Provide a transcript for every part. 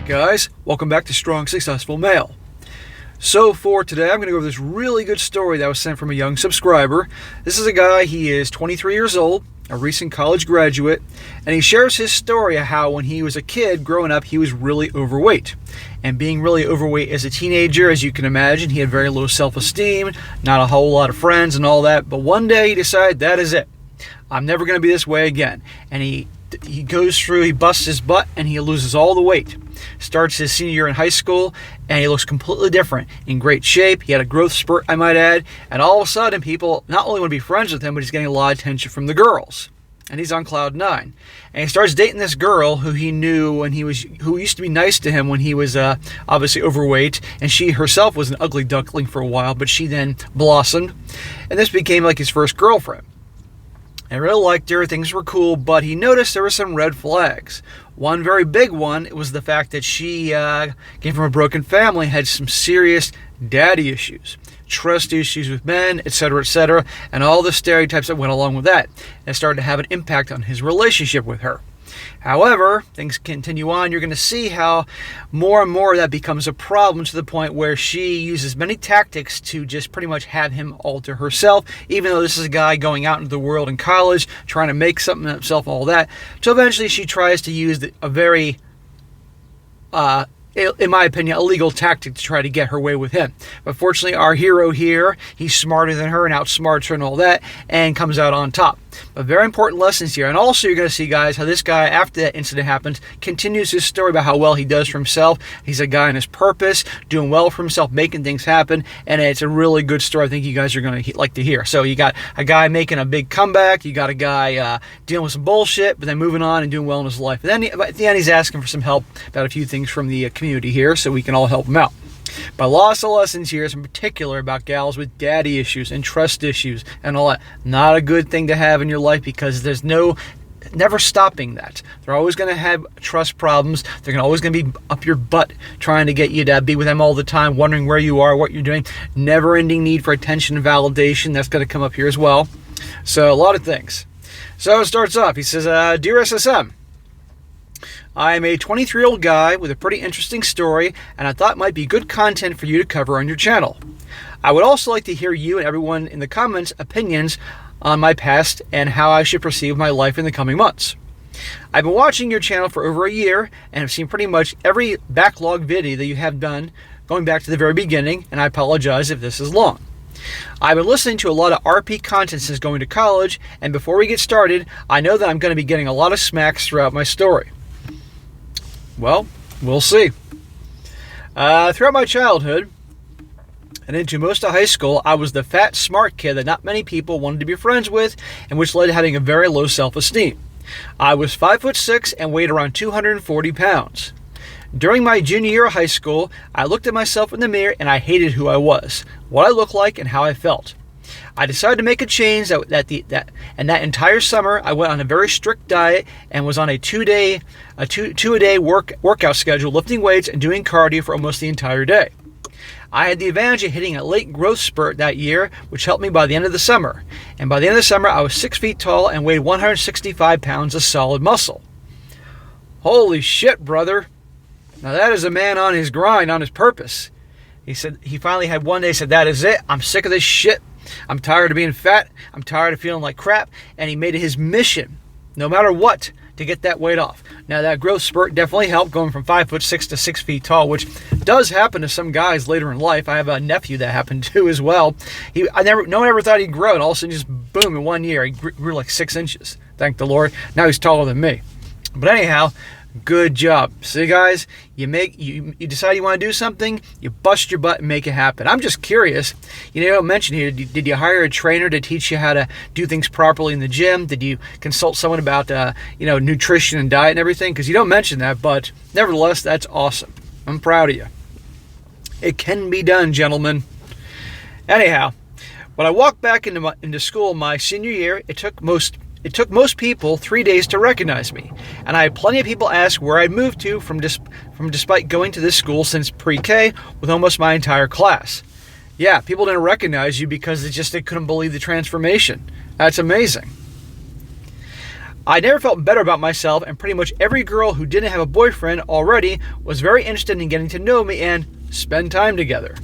guys, welcome back to Strong Successful Male. So for today, I'm going to go over this really good story that was sent from a young subscriber. This is a guy, he is 23 years old, a recent college graduate, and he shares his story of how when he was a kid growing up, he was really overweight. And being really overweight as a teenager, as you can imagine, he had very low self-esteem, not a whole lot of friends and all that, but one day he decided, that is it. I'm never going to be this way again. And he goes through, he busts his butt, and he loses all the weight. Starts his senior year in high school, and he looks completely different, in great shape. He had a growth spurt, I might add, and all of a sudden people not only want to be friends with him, but he's getting a lot of attention from the girls. And he's on cloud 9. And he starts dating this girl who he knew who used to be nice to him when he was obviously overweight, and she herself was an ugly duckling for a while, but she then blossomed, and this became like his first girlfriend. I really liked her, things were cool, but he noticed there were some red flags. One very big one was the fact that she came from a broken family, had some serious daddy issues, trust issues with men, etc., and all the stereotypes that went along with that. And it started to have an impact on his relationship with her. However, things continue on. You're going to see how more and more that becomes a problem to the point where she uses many tactics to just pretty much have him alter herself, even though this is a guy going out into the world in college, trying to make something of himself, all that. So eventually she tries to use a very, in my opinion, illegal tactic to try to get her way with him. But fortunately, our hero here, he's smarter than her and outsmarts her and all that, and comes out on top. But very important lessons here. And also you're going to see, guys, how this guy, after that incident happens, continues his story about how well he does for himself. He's a guy on his purpose, doing well for himself, making things happen, and it's a really good story I think you guys are going to like to hear. So you got a guy making a big comeback, you got a guy dealing with some bullshit, but then moving on and doing well in his life. And then at the end, he's asking for some help about a few things from the community here so we can all help him out. But lots of lessons here, in particular about gals with daddy issues and trust issues and all that. Not a good thing to have in your life because there's never stopping that. They're always going to have trust problems. They're always going to be up your butt trying to get you to be with them all the time, wondering where you are, what you're doing. Never-ending need for attention and validation. That's going to come up here as well. So a lot of things. So it starts off. He says, Dear SSM, I am a 23-year-old guy with a pretty interesting story, and I thought it might be good content for you to cover on your channel. I would also like to hear you and everyone in the comments' opinions on my past and how I should proceed with my life in the coming months. I've been watching your channel for over a year and have seen pretty much every backlog video that you have done going back to the very beginning, and I apologize if this is long. I've been listening to a lot of RP content since going to college, and before we get started, I know that I'm going to be getting a lot of smacks throughout my story. Well, we'll see. Throughout my childhood and into most of high school, I was the fat, smart kid that not many people wanted to be friends with, and which led to having a very low self-esteem. I was 5'6" and weighed around 240 pounds. During my junior year of high school, I looked at myself in the mirror and I hated who I was, what I looked like, and how I felt. I decided to make a change that entire summer I went on a very strict diet and was on a two-a-day workout schedule, lifting weights and doing cardio for almost the entire day. I had the advantage of hitting a late growth spurt that year, which helped me by the end of the summer. And by the end of the summer, I was 6 feet tall and weighed 165 pounds of solid muscle. Holy shit, brother. Now that is a man on his grind, on his purpose. He said he finally had one day, said, that is it. I'm sick of this shit. I'm tired of being fat. I'm tired of feeling like crap. And he made it his mission, no matter what, to get that weight off. Now that growth spurt definitely helped, going from 5'6" to 6 feet tall, which does happen to some guys later in life. I have a nephew that happened to as well. No one ever thought he'd grow, and all of a sudden, just boom, in 1 year, he grew like 6 inches. Thank the Lord. Now he's taller than me. But anyhow, good job. See, guys, you decide you want to do something, you bust your butt and make it happen. I'm just curious. You don't mention here, did you hire a trainer to teach you how to do things properly in the gym? Did you consult someone about nutrition and diet and everything? Because you don't mention that, but nevertheless, that's awesome. I'm proud of you. It can be done, gentlemen. Anyhow, when I walked back into school my senior year, it took most people 3 days to recognize me, and I had plenty of people ask where I'd moved to from despite going to this school since pre-K with almost my entire class. Yeah, people didn't recognize you because they couldn't believe the transformation. That's amazing. I never felt better about myself, and pretty much every girl who didn't have a boyfriend already was very interested in getting to know me and spend time together.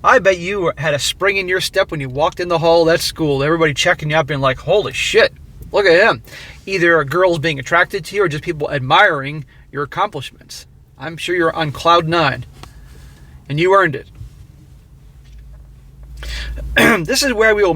I bet you had a spring in your step when you walked in the hall of that school, everybody checking you out being like, holy shit, look at him. Either girls being attracted to you or just people admiring your accomplishments. I'm sure you're on cloud 9, and you earned it. This is where we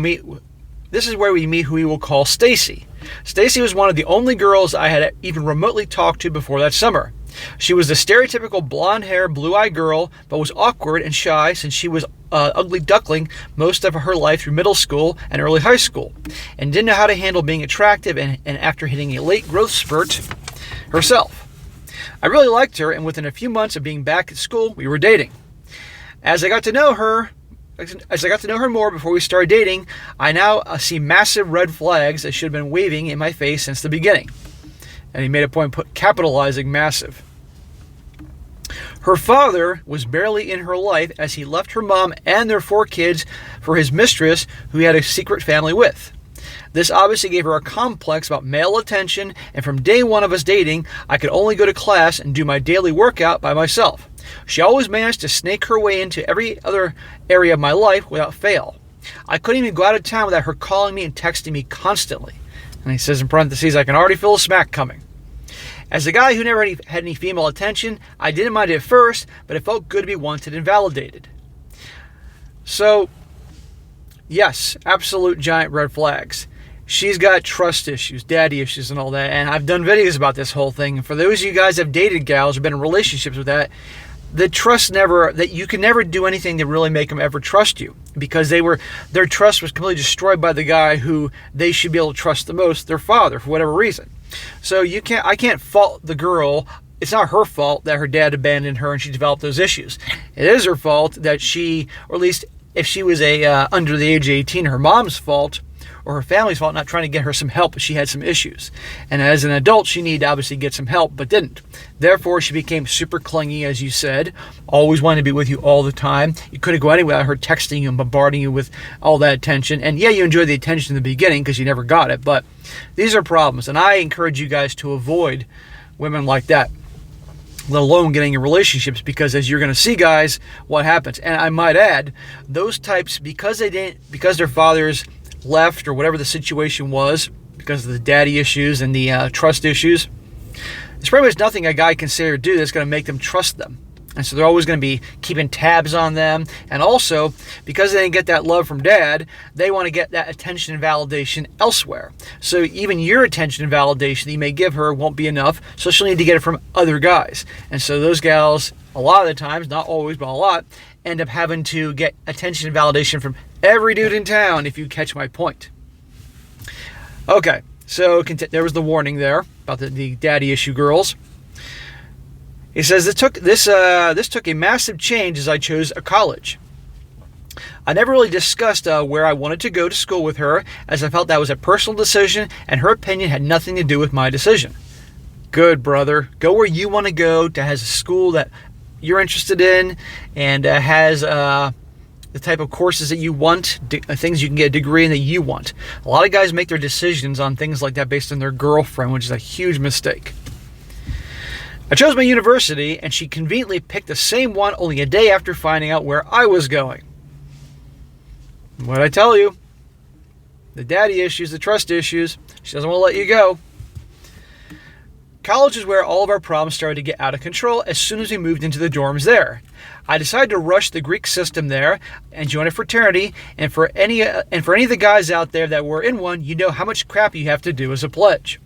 meet who we will call Stacy. Stacy was one of the only girls I had even remotely talked to before that summer. She was the stereotypical blonde-haired, blue-eyed girl, but was awkward and shy since she was ugly duckling most of her life through middle school and early high school, and didn't know how to handle being attractive and after hitting a late growth spurt herself. I really liked her, and within a few months of being back at school, we were dating. As I got to know her more before we started dating, I now see massive red flags that should have been waving in my face since the beginning. And he made a point of capitalizing massive. Her father was barely in her life as he left her mom and their 4 kids for his mistress, who he had a secret family with. This obviously gave her a complex about male attention, and from day one of us dating, I could only go to class and do my daily workout by myself. She always managed to snake her way into every other area of my life without fail. I couldn't even go out of town without her calling me and texting me constantly. And he says in parentheses, I can already feel a smack coming. As a guy who never had any female attention, I didn't mind it at first, but it felt good to be wanted and validated. So, yes, absolute giant red flags. She's got trust issues, daddy issues, and all that. And I've done videos about this whole thing. And for those of you guys that have dated gals or been in relationships with that, you can never do anything to really make them ever trust you, because their trust was completely destroyed by the guy who they should be able to trust the most, their father, for whatever reason. So I can't fault the girl. It's not her fault that her dad abandoned her and she developed those issues. It is her fault that she, or at least if she was under the age of 18, her mom's fault or her family's fault not trying to get her some help, but she had some issues. And as an adult, she needed to obviously get some help, but didn't. Therefore, she became super clingy, as you said, always wanted to be with you all the time. You couldn't go anywhere without her texting you and bombarding you with all that attention. And yeah, you enjoyed the attention in the beginning because you never got it, but these are problems. And I encourage you guys to avoid women like that, let alone getting in relationships, because as you're going to see, guys, what happens. And I might add, those types, because their fathers left or whatever the situation was, because of the daddy issues and the trust issues, there's pretty much nothing a guy can say or do that's going to make them trust them. And so they're always going to be keeping tabs on them. And also, because they didn't get that love from dad, they want to get that attention and validation elsewhere. So even your attention and validation that you may give her won't be enough, so she'll need to get it from other guys. And so those gals, a lot of the times, not always, but a lot, end up having to get attention and validation from every dude in town, if you catch my point. Okay, so there was the warning there about the daddy issue girls. He says this took a massive change as I chose a college. I never really discussed where I wanted to go to school with her, as I felt that was a personal decision and her opinion had nothing to do with my decision. Good, brother. Go where you want to go, that has a school that you're interested in and has the type of courses that you want, things you can get a degree in that you want. A lot of guys make their decisions on things like that based on their girlfriend, which is a huge mistake. I chose my university, and she conveniently picked the same one only a day after finding out where I was going. What'd I tell you? The daddy issues, the trust issues. She doesn't want to let you go. College is where all of our problems started to get out of control as soon as we moved into the dorms there. I decided to rush the Greek system there and join a fraternity, and for any of the guys out there that were in one, you know how much crap you have to do as a pledge.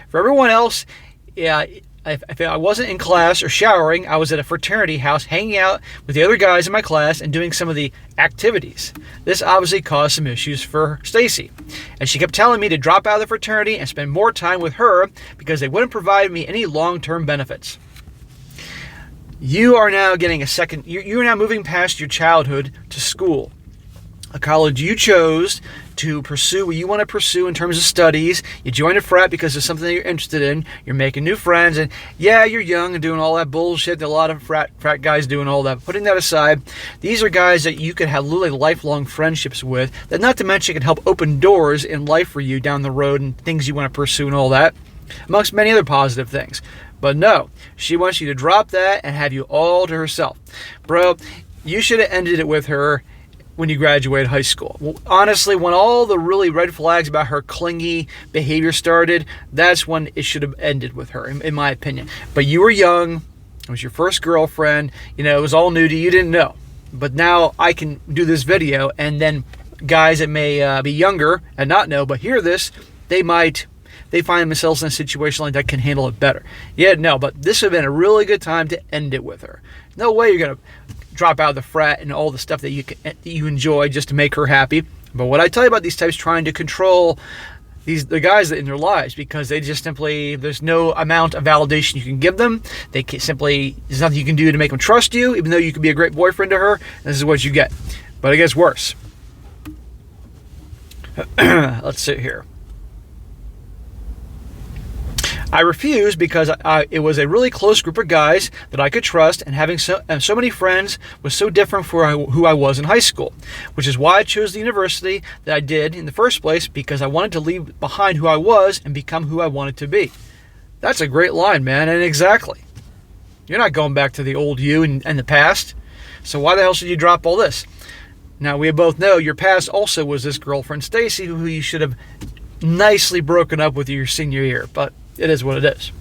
For everyone else, if I wasn't in class or showering, I was at a fraternity house hanging out with the other guys in my class and doing some of the activities. This obviously caused some issues for Stacy, and she kept telling me to drop out of the fraternity and spend more time with her because they wouldn't provide me any long-term benefits. You are now getting you're now moving past your childhood to school. a college you chose to pursue what you want to pursue in terms of studies. You join a frat because it's something that you're interested in. You're making new friends, and yeah, you're young and doing all that bullshit that a lot of frat guys do and all that. Putting that aside, these are guys that you could have literally lifelong friendships with, that not to mention can help open doors in life for you down the road and things you want to pursue and all that, amongst many other positive things. But no, she wants you to drop that and have you all to herself. Bro, you should have ended it with her when you graduated high school. Well, honestly, when all the really red flags about her clingy behavior started, that's when it should have ended with her, in my opinion. But you were young. It was your first girlfriend. You know, it was all new to you. You didn't know. But now I can do this video, and then guys that may be younger and not know, but hear this, they find themselves in a situation like that, can handle it better. Yeah, no, but this would have been a really good time to end it with her. No way you're going to drop out of the frat and all the stuff that you enjoy just to make her happy. But what I tell you about these types trying to control the guys in their lives, because they just simply, there's no amount of validation you can give them. They can simply, there's nothing you can do to make them trust you, even though you could be a great boyfriend to her. This is what you get. But it gets worse. Let's see here. I refused because it was a really close group of guys that I could trust, and having so many friends was so different from who I was in high school, which is why I chose the university that I did in the first place, because I wanted to leave behind who I was and become who I wanted to be. That's a great line, man, and exactly. You're not going back to the old you and the past, so why the hell should you drop all this? Now, we both know your past also was this girlfriend, Stacy, who you should have nicely broken up with your senior year, but it is what it is.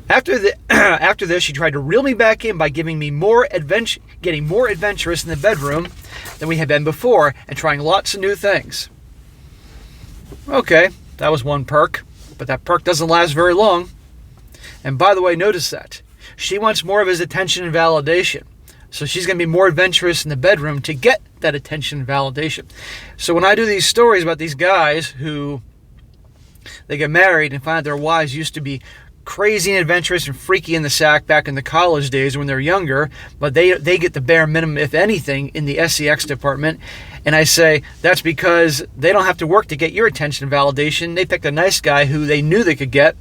After this, she tried to reel me back in by getting more adventurous in the bedroom than we had been before, and trying lots of new things. Okay, that was one perk, but that perk doesn't last very long. And by the way, notice that. She wants more of his attention and validation. So she's going to be more adventurous in the bedroom to get that attention and validation. So when I do these stories about these guys who they get married and find out their wives used to be crazy and adventurous and freaky in the sack back in the college days when they're younger, but they get the bare minimum, if anything, in the SEX department. And I say, that's because they don't have to work to get your attention and validation. They picked a nice guy who they knew they could get.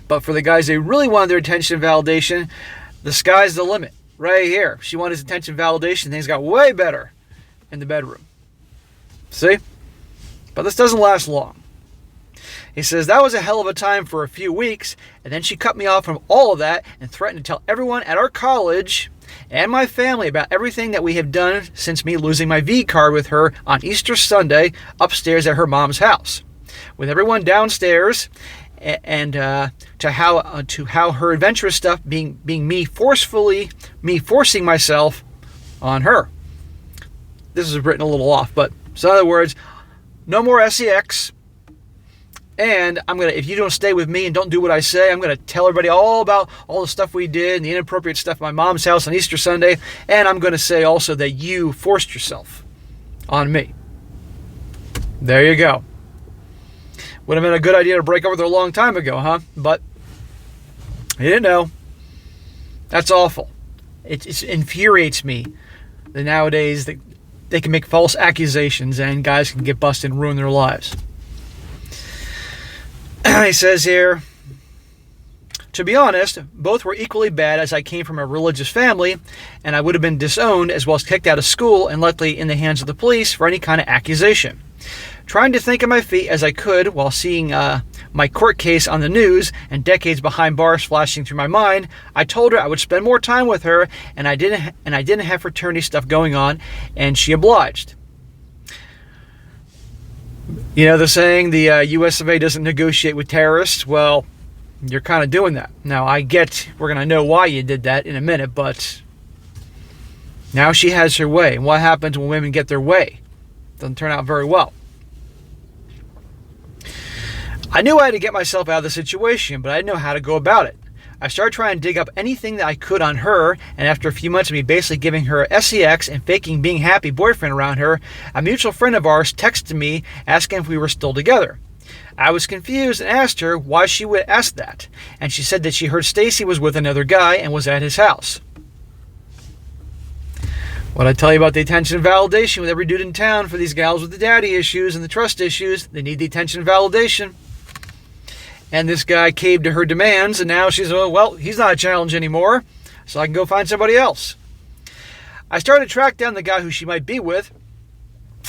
But for the guys they really wanted their attention and validation, the sky's the limit. Right here. She wanted his attention and validation. Things got way better in the bedroom. See? But this doesn't last long. He says, that was a hell of a time for a few weeks, and then she cut me off from all of that and threatened to tell everyone at our college and my family about everything that we have done since me losing my V card with her on Easter Sunday upstairs at her mom's house. With everyone downstairs, and to how her adventurous stuff being me forcing myself on her. This is written a little off, but so in other words, no more SEX. And if you don't stay with me and don't do what I say, I'm gonna tell everybody all about all the stuff we did and the inappropriate stuff at my mom's house on Easter Sunday. And I'm gonna say also that you forced yourself on me. There you go. Would have been a good idea to break up with her a long time ago, huh? But you didn't know. That's awful. It infuriates me that nowadays they can make false accusations and guys can get busted and ruin their lives. He says here, to be honest, both were equally bad, as I came from a religious family, and I would have been disowned as well as kicked out of school and likely in the hands of the police for any kind of accusation. Trying to think on my feet as I could while seeing my court case on the news and decades behind bars flashing through my mind, I told her I would spend more time with her, and I didn't have fraternity stuff going on, and she obliged. You know the saying, the U.S. of A. doesn't negotiate with terrorists? Well, you're kind of doing that. Now, I get we're going to know why you did that in a minute, but now she has her way. And what happens when women get their way? Doesn't turn out very well. I knew I had to get myself out of the situation, but I didn't know how to go about it. I started trying to dig up anything that I could on her, and after a few months of me basically giving her SEX and faking being happy boyfriend around her, a mutual friend of ours texted me asking if we were still together. I was confused and asked her why she would ask that, and she said that she heard Stacy was with another guy and was at his house. What I tell you about the attention and validation with every dude in town for these gals with the daddy issues and the trust issues, they need the attention and validation. And this guy caved to her demands, and now she's, oh, well, he's not a challenge anymore, so I can go find somebody else. I started to track down the guy who she might be with,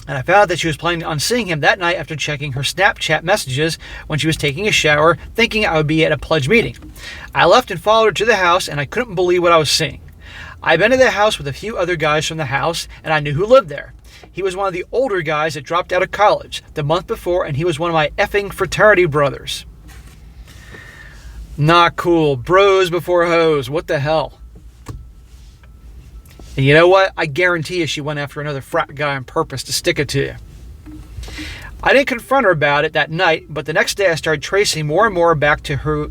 and I found out that she was planning on seeing him that night after checking her Snapchat messages when she was taking a shower, thinking I would be at a pledge meeting. I left and followed her to the house, and I couldn't believe what I was seeing. I've been to the house with a few other guys from the house, and I knew who lived there. He was one of the older guys that dropped out of college the month before, and he was one of my effing fraternity brothers. Not cool. Bros before hoes. What the hell? And you know what? I guarantee you she went after another frat guy on purpose to stick it to you. I didn't confront her about it that night, but the next day I started tracing more and more back to her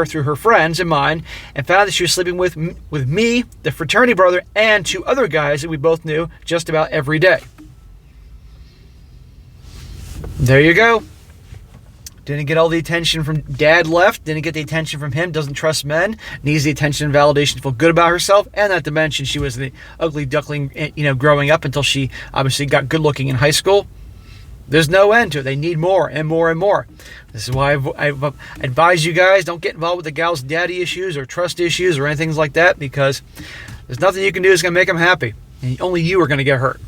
through her friends and mine, and found that she was sleeping with me, the fraternity brother, and two other guys that we both knew just about every day. There you go. Didn't get all the attention from dad, left. Didn't get the attention from him. Doesn't trust men. Needs the attention and validation to feel good about herself. And not to mention she was the ugly duckling, growing up until she obviously got good looking in high school. There's no end to it. They need more and more and more. This is why I've advised you guys, don't get involved with the gal's daddy issues or trust issues or anything like that, because there's nothing you can do that's going to make them happy. And only you are going to get hurt.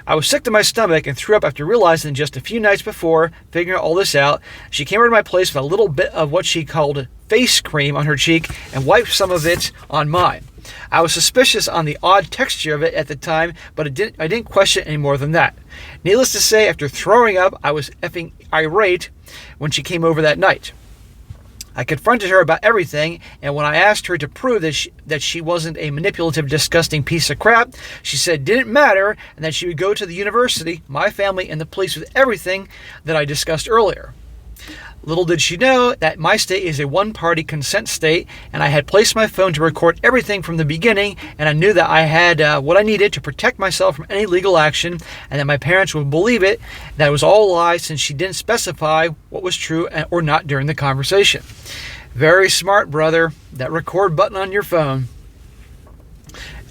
I was sick to my stomach and threw up after realizing just a few nights before figuring all this out, she came over to my place with a little bit of what she called face cream on her cheek and wiped some of it on mine. I was suspicious on the odd texture of it at the time, but I didn't question it any more than that. Needless to say, after throwing up, I was effing irate when she came over that night. I confronted her about everything, and when I asked her to prove that she wasn't a manipulative, disgusting piece of crap, she said it didn't matter, and that she would go to the university, my family, and the police with everything that I discussed earlier. Little did she know that my state is a one-party consent state, and I had placed my phone to record everything from the beginning, and I knew that I had what I needed to protect myself from any legal action, and that my parents would believe it, that it was all a lie since she didn't specify what was true or not during the conversation. Very smart, brother. That record button on your phone.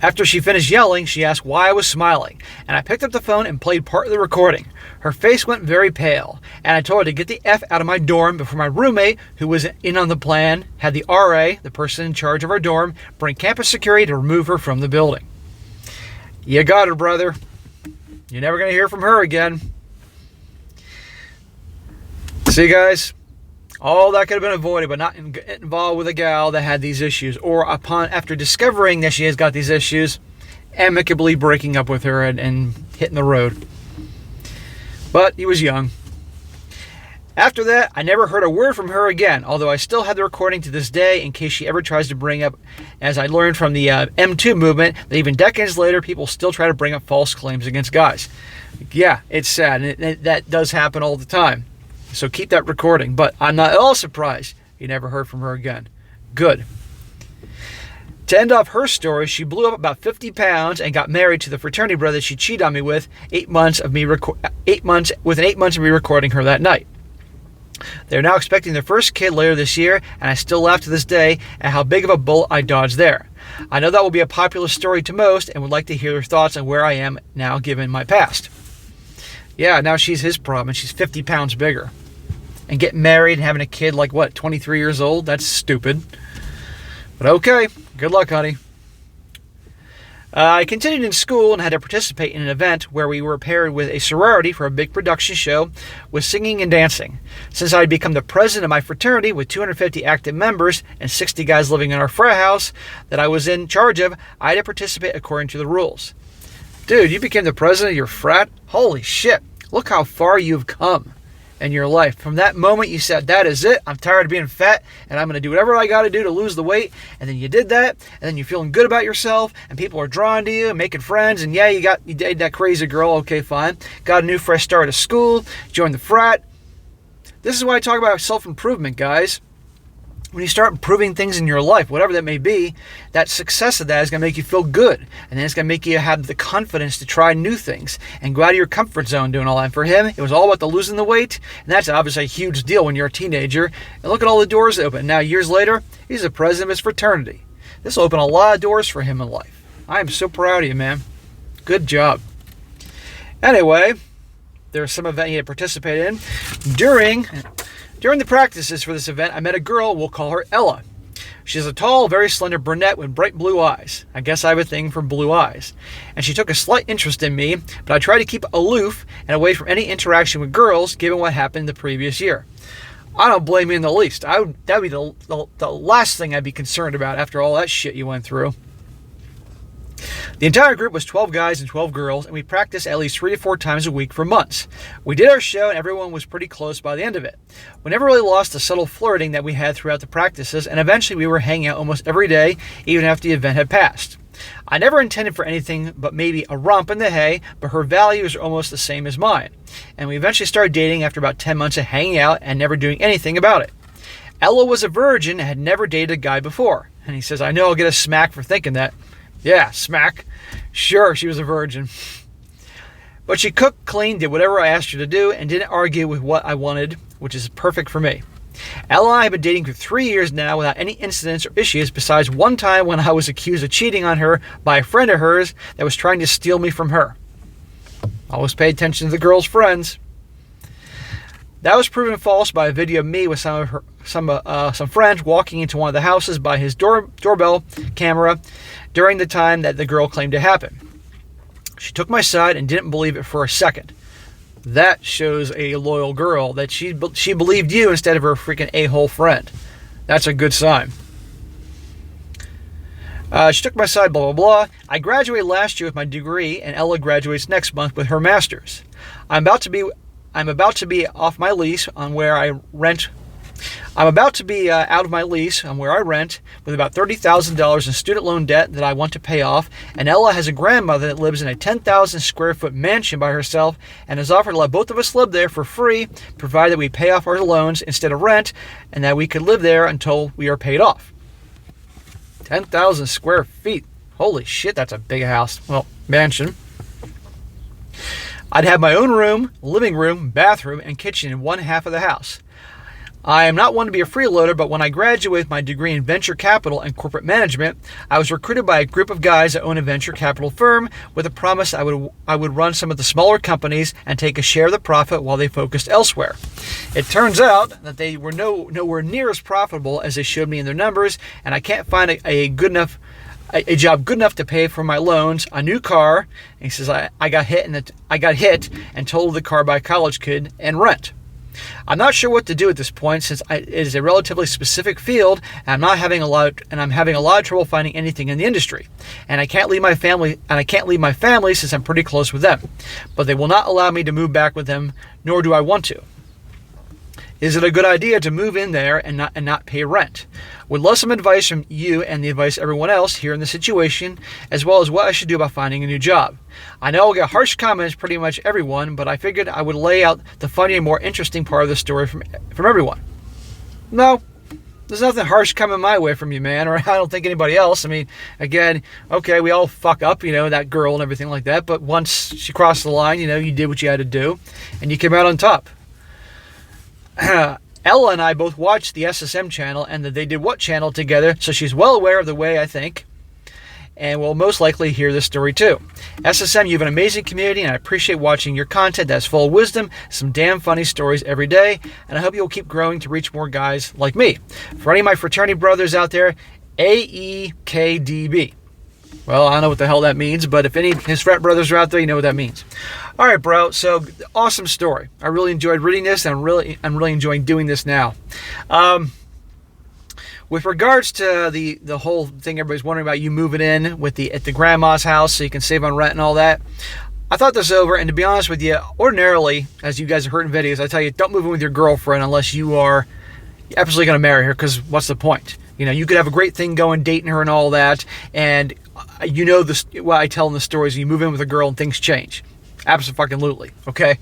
After she finished yelling, she asked why I was smiling, and I picked up the phone and played part of the recording. Her face went very pale, and I told her to get the F out of my dorm before my roommate, who was in on the plan, had the RA, the person in charge of our dorm, bring campus security to remove her from the building. You got her, brother. You're never going to hear from her again. See, guys? All that could have been avoided, but not involved with a gal that had these issues, or after discovering that she has got these issues, amicably breaking up with her and hitting the road. But he was young. After that, I never heard a word from her again, although I still have the recording to this day in case she ever tries to bring up, as I learned from the M2 movement, that even decades later, people still try to bring up false claims against guys. Yeah, it's sad, and that does happen all the time. So keep that recording, but I'm not at all surprised you never heard from her again. Good. To end off her story, she blew up about 50 pounds and got married to the fraternity brother she cheated on me with 8 months of me recording her that night. They're now expecting their first kid later this year, and I still laugh to this day at how big of a bullet I dodged there. I know that will be a popular story to most and would like to hear your thoughts on where I am now given my past. Yeah, now she's his problem and she's 50 pounds bigger. And getting married and having a kid like, 23 years old? That's stupid. But okay, good luck, honey. I continued in school and had to participate in an event where we were paired with a sorority for a big production show with singing and dancing. Since I had become the president of my fraternity with 250 active members and 60 guys living in our frat house that I was in charge of, I had to participate according to the rules. Dude, you became the president of your frat? Holy shit. Look how far you've come in your life. From that moment you said, that is it, I'm tired of being fat and I'm going to do whatever I got to do to lose the weight, and then you did that, and then you're feeling good about yourself and people are drawn to you and making friends, and yeah, you dated that crazy girl, okay, fine, got a new fresh start at school, joined the frat. This is why I talk about self-improvement, guys. When you start improving things in your life, whatever that may be, that success of that is going to make you feel good. And then it's going to make you have the confidence to try new things and go out of your comfort zone doing all that. And for him, it was all about the losing the weight. And that's obviously a huge deal when you're a teenager. And look at all the doors open. Now, years later, he's the president of his fraternity. This will open a lot of doors for him in life. I am so proud of you, man. Good job. Anyway, there's some event he had participated in. During the practices for this event, I met a girl, we'll call her Ella. She's a tall, very slender brunette with bright blue eyes. I guess I have a thing for blue eyes. And she took a slight interest in me, but I tried to keep aloof and away from any interaction with girls, given what happened the previous year. I don't blame you in the least. That would be the last thing I'd be concerned about after all that shit you went through. The entire group was 12 guys and 12 girls, and we practiced at least 3 to 4 times a week for months. We did our show, and everyone was pretty close by the end of it. We never really lost the subtle flirting that we had throughout the practices, and eventually we were hanging out almost every day, even after the event had passed. I never intended for anything but maybe a romp in the hay, but her values are almost the same as mine. And we eventually started dating after about 10 months of hanging out and never doing anything about it. Ella was a virgin and had never dated a guy before. And he says, I know I'll get a smack for thinking that. Yeah, smack. Sure, she was a virgin. But she cooked, cleaned, did whatever I asked her to do, and didn't argue with what I wanted, which is perfect for me. Ella and I have been dating for 3 years now without any incidents or issues besides one time when I was accused of cheating on her by a friend of hers that was trying to steal me from her. Always pay attention to the girl's friends. That was proven false by a video of me with some friends walking into one of the houses by his doorbell camera during the time that the girl claimed to happen. She took my side and didn't believe it for a second. That shows a loyal girl that she believed you instead of her freaking a-hole friend. That's a good sign. She took my side, blah, blah, blah. I graduated last year with my degree, and Ella graduates next month with her master's. I'm about to be off my lease on where I rent. I'm about to be out of my lease on where I rent with about $30,000 in student loan debt that I want to pay off, and Ella has a grandmother that lives in a 10,000 square foot mansion by herself and has offered to let both of us live there for free, provided we pay off our loans instead of rent, and that we could live there until we are paid off. 10,000 square feet. Holy shit, that's a big house. Well, mansion. I'd have my own room, living room, bathroom, and kitchen in one half of the house. I am not one to be a freeloader, but when I graduated with my degree in venture capital and corporate management, I was recruited by a group of guys that own a venture capital firm with a promise I would run some of the smaller companies and take a share of the profit while they focused elsewhere. It turns out that they were nowhere near as profitable as they showed me in their numbers, and I can't find a job good enough to pay for my loans, a new car. And he says I got hit and totaled the car by a college kid, and rent. I'm not sure what to do at this point since it is a relatively specific field, and I'm having a lot of trouble finding anything in the industry. And I can't leave my family since I'm pretty close with them. But they will not allow me to move back with them, nor do I want to. Is it a good idea to move in there and not pay rent? Would love some advice from you and the advice of everyone else here in the situation, as well as what I should do about finding a new job. I know I'll get harsh comments pretty much everyone, but I figured I would lay out the funny and more interesting part of the story from everyone. No, there's nothing harsh coming my way from you, man, or I don't think anybody else. I mean, again, okay, we all fuck up, that girl and everything like that, but once she crossed the line, you did what you had to do, and you came out on top. Ella and I both watched the SSM channel and the They Did What channel together, so she's well aware of the way I think, and will most likely hear this story too. SSM, you have an amazing community, and I appreciate watching your content that's full of wisdom, some damn funny stories every day, and I hope you'll keep growing to reach more guys like me. For any of my fraternity brothers out there, AEKDB. Well, I don't know what the hell that means, but if any of his frat brothers are out there, you know what that means. All right, bro. So, awesome story. I really enjoyed reading this, and I'm really enjoying doing this now. With regards to the whole thing, everybody's wondering about you moving in at the grandma's house so you can save on rent and all that. I thought this over, and to be honest with you, ordinarily, as you guys have heard in videos, I tell you, don't move in with your girlfriend unless you are absolutely going to marry her, because what's the point? You could have a great thing going, dating her and all that, and what I tell in the stories, you move in with a girl and things change. Absolutely, okay?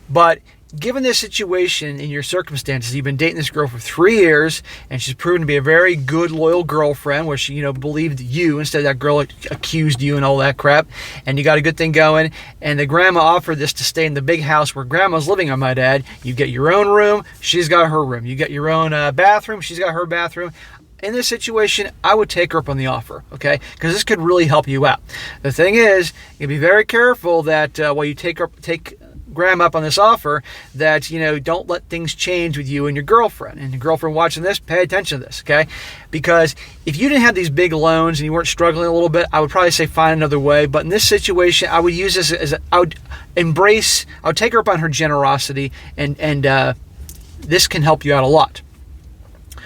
But given this situation in your circumstances, you've been dating this girl for 3 years, and she's proven to be a very good, loyal girlfriend where she, believed you instead of that girl accused you and all that crap, and you got a good thing going, and the grandma offered this to stay in the big house where grandma's living, on my dad. You get your own room, she's got her room. You get your own bathroom, she's got her bathroom. in this situation, I would take her up on the offer, okay? Because this could really help you out. The thing is, you be very careful that while you take Graham up on this offer, that, don't let things change with you and your girlfriend. And your girlfriend watching this, pay attention to this, okay? Because if you didn't have these big loans and you weren't struggling a little bit, I would probably say find another way. But in this situation, I would use this I would take her up on her generosity, and this can help you out a lot.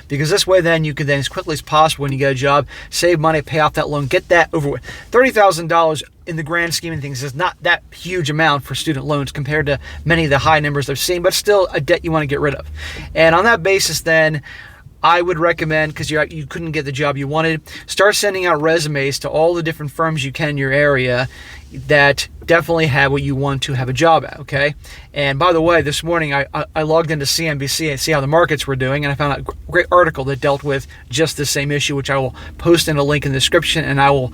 Because this way then you can then, as quickly as possible when you get a job, save money, pay off that loan, get that over with. $30,000 in the grand scheme of things is not that huge amount for student loans compared to many of the high numbers I've seen, but still a debt you want to get rid of. And on that basis then, I would recommend, because you couldn't get the job you wanted, start sending out resumes to all the different firms you can in your area that definitely have what you want to have a job at, okay? And by the way, this morning I logged into CNBC and see how the markets were doing, and I found a great article that dealt with just the same issue, which I will post in a link in the description, and I will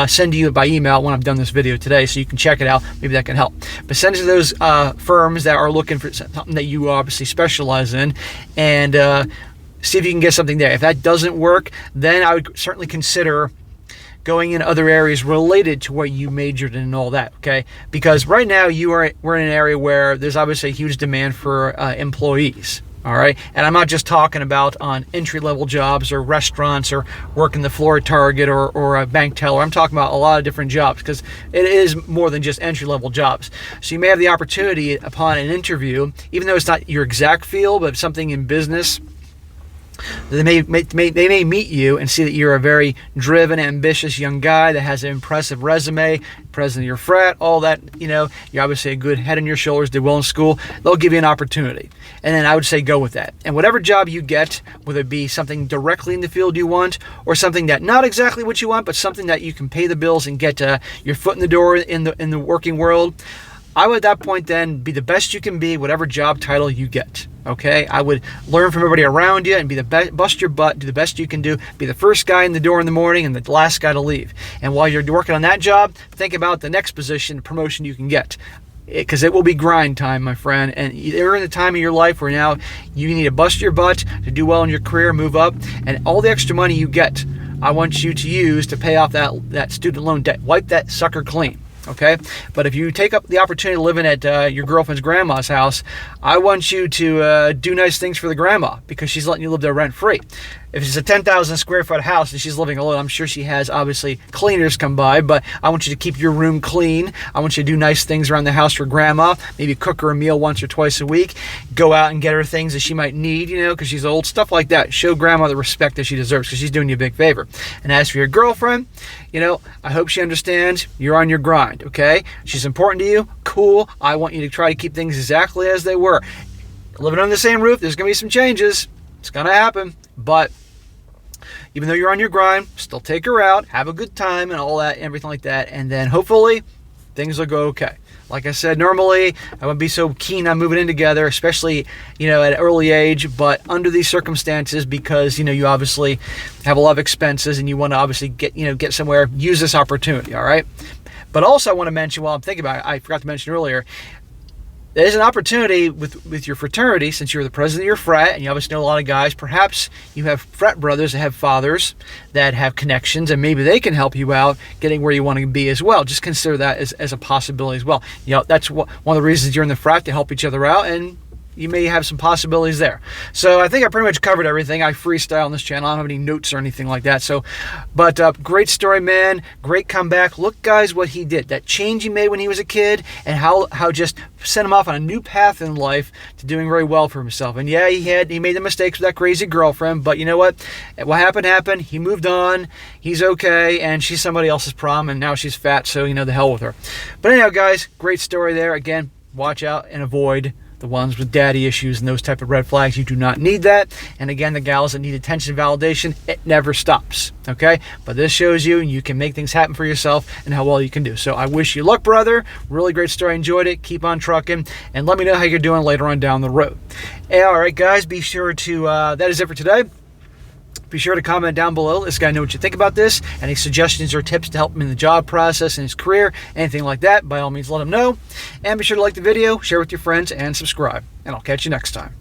send to you by email when I've done this video today, so you can check it out. Maybe that can help. But send it to those firms that are looking for something that you obviously specialize in, and see if you can get something there. If that doesn't work, then I would certainly consider going in other areas related to what you majored in and all that, okay? Because right now we're in an area where there's obviously a huge demand for employees, all right? And I'm not just talking about on entry-level jobs or restaurants or working the floor at Target or a bank teller. I'm talking about a lot of different jobs, because it is more than just entry-level jobs. So you may have the opportunity upon an interview, even though it's not your exact field, but something in business, they may meet you and see that you're a very driven, ambitious young guy that has an impressive resume, president of your frat, all that, you're obviously a good head on your shoulders, did well in school. They'll give you an opportunity. And then I would say go with that. And whatever job you get, whether it be something directly in the field you want or something that not exactly what you want, but something that you can pay the bills and get your foot in the door in the working world, I would at that point then be the best you can be, whatever job title you get. Okay, I would learn from everybody around you and be the best, bust your butt, do the best you can do, be the first guy in the door in the morning and the last guy to leave. And while you're working on that job, think about the next position, promotion you can get. Because it will be grind time, my friend, and you're in the time of your life where now you need to bust your butt to do well in your career, move up, and all the extra money you get, I want you to use to pay off that student loan debt. Wipe that sucker clean. Okay, but if you take up the opportunity of living at your girlfriend's grandma's house, I want you to do nice things for the grandma, because she's letting you live there rent free. If it's a 10,000 square foot house and she's living alone, I'm sure she has obviously cleaners come by, but I want you to keep your room clean. I want you to do nice things around the house for grandma, maybe cook her a meal once or twice a week, go out and get her things that she might need, because she's old, stuff like that. Show grandma the respect that she deserves, because she's doing you a big favor. And as for your girlfriend, I hope she understands you're on your grind, okay? She's important to you, cool. I want you to try to keep things exactly as they were. Living under the same roof, there's going to be some changes. It's going to happen, but even though you're on your grind, still take her out, have a good time and all that, everything like that, and then hopefully things will go okay. Like I said, normally I wouldn't be so keen on moving in together, especially, at an early age, but under these circumstances, because, you obviously have a lot of expenses and you want to obviously get somewhere, use this opportunity, all right? But also I want to mention, while I'm thinking about it, I forgot to mention earlier, there's an opportunity with your fraternity, since you're the president of your frat and you obviously know a lot of guys. Perhaps you have frat brothers that have fathers that have connections, and maybe they can help you out getting where you want to be as well. Just consider that as a possibility as well. That's one of the reasons you're in the frat, to help each other out, and you may have some possibilities there. So I think I pretty much covered everything. I freestyle on this channel. I don't have any notes or anything like that. But great story, man. Great comeback. Look, guys, what he did. That change he made when he was a kid, and how just sent him off on a new path in life to doing very well for himself. And yeah, he made the mistakes with that crazy girlfriend, but you know what? What happened. He moved on. He's okay, and she's somebody else's problem, and now she's fat, so the hell with her. But anyhow, guys, great story there. Again, watch out and avoid the ones with daddy issues and those type of red flags. You do not need that. And again, the gals that need attention and validation, it never stops, okay? But this shows you can make things happen for yourself and how well you can do. So I wish you luck, brother. Really great story. Enjoyed it. Keep on trucking, and let me know how you're doing later on down the road. All right, guys, be sure to, that is it for today. Be sure to comment down below. Let this guy know what you think about this. Any suggestions or tips to help him in the job process, in his career, anything like that, by all means, let him know. And be sure to like the video, share with your friends, and subscribe. And I'll catch you next time.